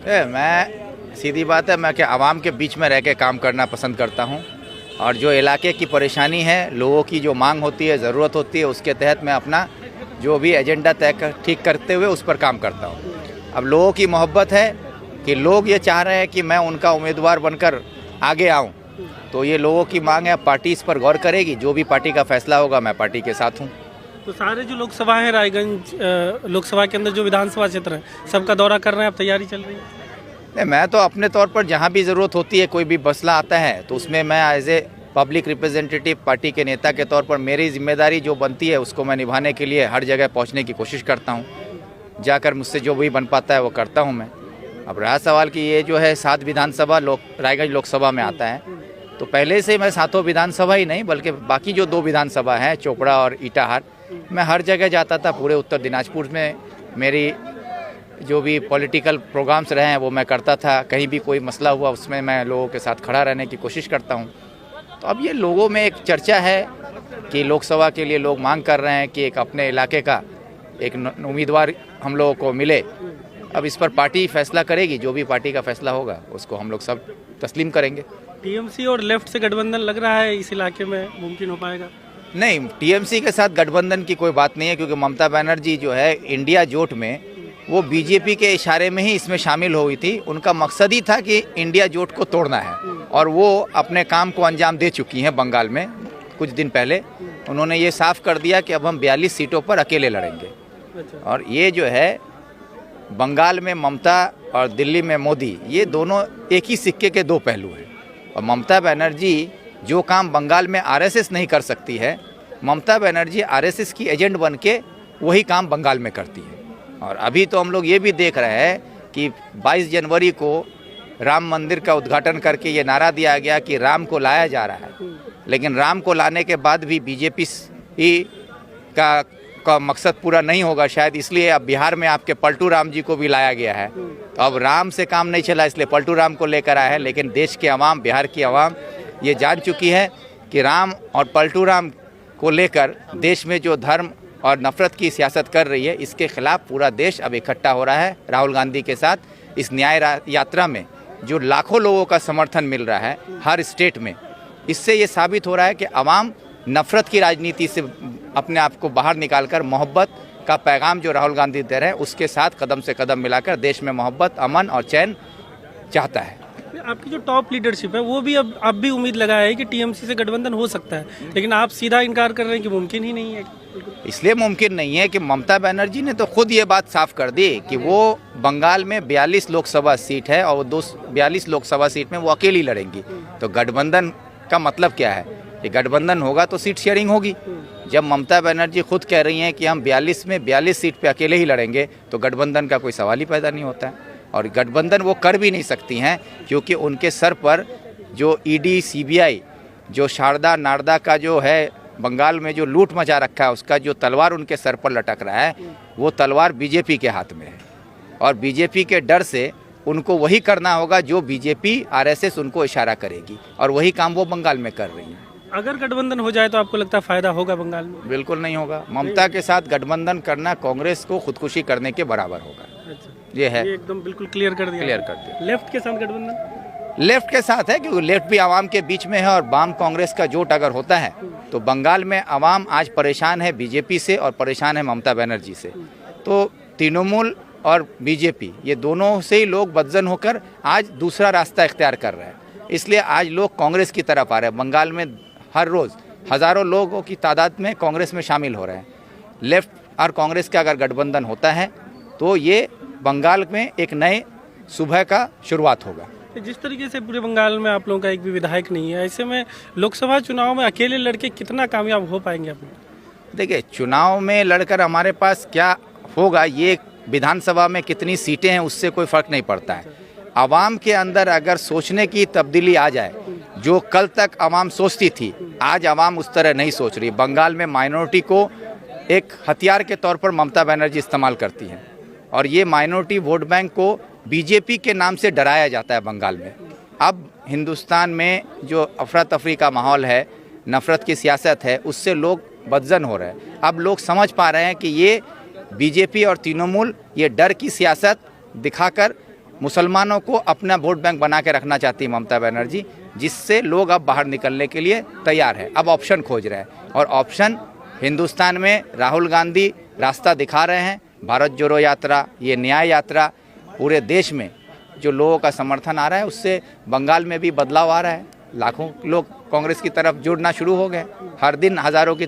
मैं सीधी बात है, मैं क्या आवाम के बीच में रह के काम करना पसंद करता हूँ और जो इलाके की परेशानी है, लोगों की जो मांग होती है, ज़रूरत होती है, उसके तहत मैं अपना जो भी एजेंडा ठीक करते हुए उस पर काम करता हूँ। अब लोगों की मोहब्बत है कि लोग ये चाह रहे हैं कि मैं उनका उम्मीदवार बनकर आगे आऊँ, तो ये लोगों की मांग है। पार्टी इस पर गौर करेगी, जो भी पार्टी का फैसला होगा मैं पार्टी के साथ हूँ। तो सारे जो लोकसभा है, रायगंज लोकसभा के अंदर जो विधानसभा क्षेत्र है, सबका दौरा कर रहे हैं, अब तैयारी चल रही है? नहीं, मैं तो अपने तौर पर जहाँ भी ज़रूरत होती है, कोई भी मसला आता है, तो उसमें मैं as a public representative party के नेता के तौर पर मेरी जिम्मेदारी जो बनती है उसको मैं निभाने के लिए हर जगह पहुँचने की कोशिश करता हूँ। जाकर मुझसे जो भी बन पाता है वो करता हूँ मैं। अब रहा सवाल कि ये जो है 7 विधानसभा रायगंज लोकसभा में आता है, तो पहले से मैं 7 विधानसभा ही नहीं बल्कि बाकी जो 2 विधानसभा हैं, चोपड़ा और इटाहार, मैं हर जगह जाता था। पूरे उत्तर दिनाजपुर में मेरी जो भी पॉलिटिकल प्रोग्राम्स रहे हैं वो मैं करता था। कहीं भी कोई मसला हुआ उसमें मैं लोगों के साथ खड़ा रहने की कोशिश करता हूँ। तो अब ये लोगों में एक चर्चा है कि लोकसभा के लिए लोग मांग कर रहे हैं कि एक अपने इलाके का एक उम्मीदवार हम लोगों को मिले। अब इस पर पार्टी फैसला करेगी, जो भी पार्टी का फैसला होगा उसको हम लोग सब तस्लीम करेंगे। टीएमसी और लेफ्ट से गठबंधन लग रहा है इस इलाके में, मुमकिन हो पाएगा? नहीं, टीएमसी के साथ गठबंधन की कोई बात नहीं है, क्योंकि ममता बनर्जी जो है इंडिया जोट में वो बीजेपी के इशारे में ही इसमें शामिल हो हुई थी। उनका मकसद ही था कि इंडिया जोट को तोड़ना है और वो अपने काम को अंजाम दे चुकी हैं। बंगाल में कुछ दिन पहले उन्होंने ये साफ कर दिया कि अब हम 42 सीटों पर अकेले लड़ेंगे। और ये जो है बंगाल में ममता और दिल्ली में मोदी, ये दोनों एक ही सिक्के के 2 पहलू हैं। और ममता बनर्जी जो काम बंगाल में आरएसएस नहीं कर सकती है, ममता बनर्जी आरएसएस की एजेंट बन के वही काम बंगाल में करती है। और अभी तो हम लोग ये भी देख रहे हैं कि 22 जनवरी को राम मंदिर का उद्घाटन करके ये नारा दिया गया कि राम को लाया जा रहा है, लेकिन राम को लाने के बाद भी बीजेपी का मकसद पूरा नहीं होगा शायद, इसलिए अब बिहार में आपके पलटू राम जी को भी लाया गया है। तो अब राम से काम नहीं चला, इसलिए पलटू राम को लेकर आया है। लेकिन देश के अवाम, बिहार की अवाम ये जान चुकी है कि राम और पलटू राम को लेकर देश में जो धर्म और नफरत की सियासत कर रही है, इसके खिलाफ पूरा देश अब इकट्ठा हो रहा है। राहुल गांधी के साथ इस न्याय यात्रा में जो लाखों लोगों का समर्थन मिल रहा है हर स्टेट में, इससे ये साबित हो रहा है कि अवाम नफरत की राजनीति से अपने आप को बाहर निकालकर मोहब्बत का पैगाम जो राहुल गांधी दे रहे हैं उसके साथ कदम से कदम मिलाकर देश में मोहब्बत, अमन और चैन चाहता है। आपकी जो टॉप लीडरशिप है वो भी अब भी उम्मीद लगाया है कि टीएमसी से गठबंधन हो सकता है, लेकिन आप सीधा इनकार कर रहे हैं कि मुमकिन ही नहीं है। इसलिए मुमकिन नहीं है कि ममता बनर्जी ने तो खुद ये बात साफ कर दी कि वो बंगाल में 42 लोकसभा सीट है और 42 लोकसभा सीट में वो अकेली लड़ेंगी। तो गठबंधन का मतलब क्या है कि गठबंधन होगा तो सीट शेयरिंग होगी। जब ममता बनर्जी खुद कह रही हैं कि हम 42 में 42 सीट पे अकेले ही लड़ेंगे, तो गठबंधन का कोई सवाल ही पैदा नहीं होता है। और गठबंधन वो कर भी नहीं सकती हैं, क्योंकि उनके सर पर जो ईडी, सीबीआई, जो शारदा नारदा का जो है बंगाल में जो लूट मचा रखा है, उसका जो तलवार उनके सर पर लटक रहा है, वो तलवार बीजेपी के हाथ में है। और बीजेपी के डर से उनको वही करना होगा जो बीजेपी, आरएसएस उनको इशारा करेगी, और वही काम वो बंगाल में कर रही हैं। अगर गठबंधन हो जाए तो आपको लगता है फायदा होगा बंगाल में? बिल्कुल नहीं होगा। ममता के साथ गठबंधन करना कांग्रेस को खुदकुशी करने के बराबर होगा। ये है, एकदम बिल्कुल क्लियर कर दिया। लेफ्ट के साथ गठबंधन? लेफ्ट के साथ है, क्योंकि लेफ्ट भी आवाम के बीच में है और वाम कांग्रेस का जोट अगर होता है तो बंगाल में आवाम आज परेशान है बीजेपी से और परेशान है ममता बनर्जी से। तो तृणमूल और बीजेपी ये दोनों से ही लोग बदजन होकर आज दूसरा रास्ता इख्तियार कर रहे हैं, इसलिए आज लोग कांग्रेस की तरफ आ रहे हैं। बंगाल में हर रोज़ हज़ारों लोगों की तादाद में कांग्रेस में शामिल हो रहे हैं। लेफ्ट और कांग्रेस का अगर गठबंधन होता है तो ये बंगाल में एक नए सुबह का शुरुआत होगा। जिस तरीके से पूरे बंगाल में आप लोगों का एक भी विधायक नहीं है, ऐसे में लोकसभा चुनाव में अकेले लड़के कितना कामयाब हो पाएंगे आप? देखिए, चुनाव में लड़कर हमारे पास क्या होगा, ये विधानसभा में कितनी सीटें हैं उससे कोई फ़र्क नहीं पड़ता है। आवाम के अंदर अगर सोचने की तब्दीली आ जाए, जो कल तक आवाम सोचती थी, आज आवाम उस तरह नहीं सोच रही। बंगाल में माइनॉरिटी को एक हथियार के तौर पर ममता बनर्जी इस्तेमाल करती हैं, और ये माइनॉरिटी वोट बैंक को बीजेपी के नाम से डराया जाता है बंगाल में। अब हिंदुस्तान में जो अफरा तफरी का माहौल है, नफ़रत की सियासत है, उससे लोग बदजन हो रहे हैं। अब लोग समझ पा रहे हैं कि ये बीजेपी और तृणमूल ये डर की सियासत दिखाकर मुसलमानों को अपना वोट बैंक बना के रखना चाहती है ममता बनर्जी, जिससे लोग अब बाहर निकलने के लिए तैयार है। अब ऑप्शन खोज रहे हैं और ऑप्शन हिंदुस्तान में राहुल गांधी रास्ता दिखा रहे हैं। भारत जोड़ो यात्रा, ये न्याय यात्रा, पूरे देश में जो लोगों का समर्थन आ रहा है, उससे बंगाल में भी बदलाव आ रहा है। लाखों लोग कांग्रेस की तरफ जुड़ना शुरू हो गए। हर दिन हज़ारों की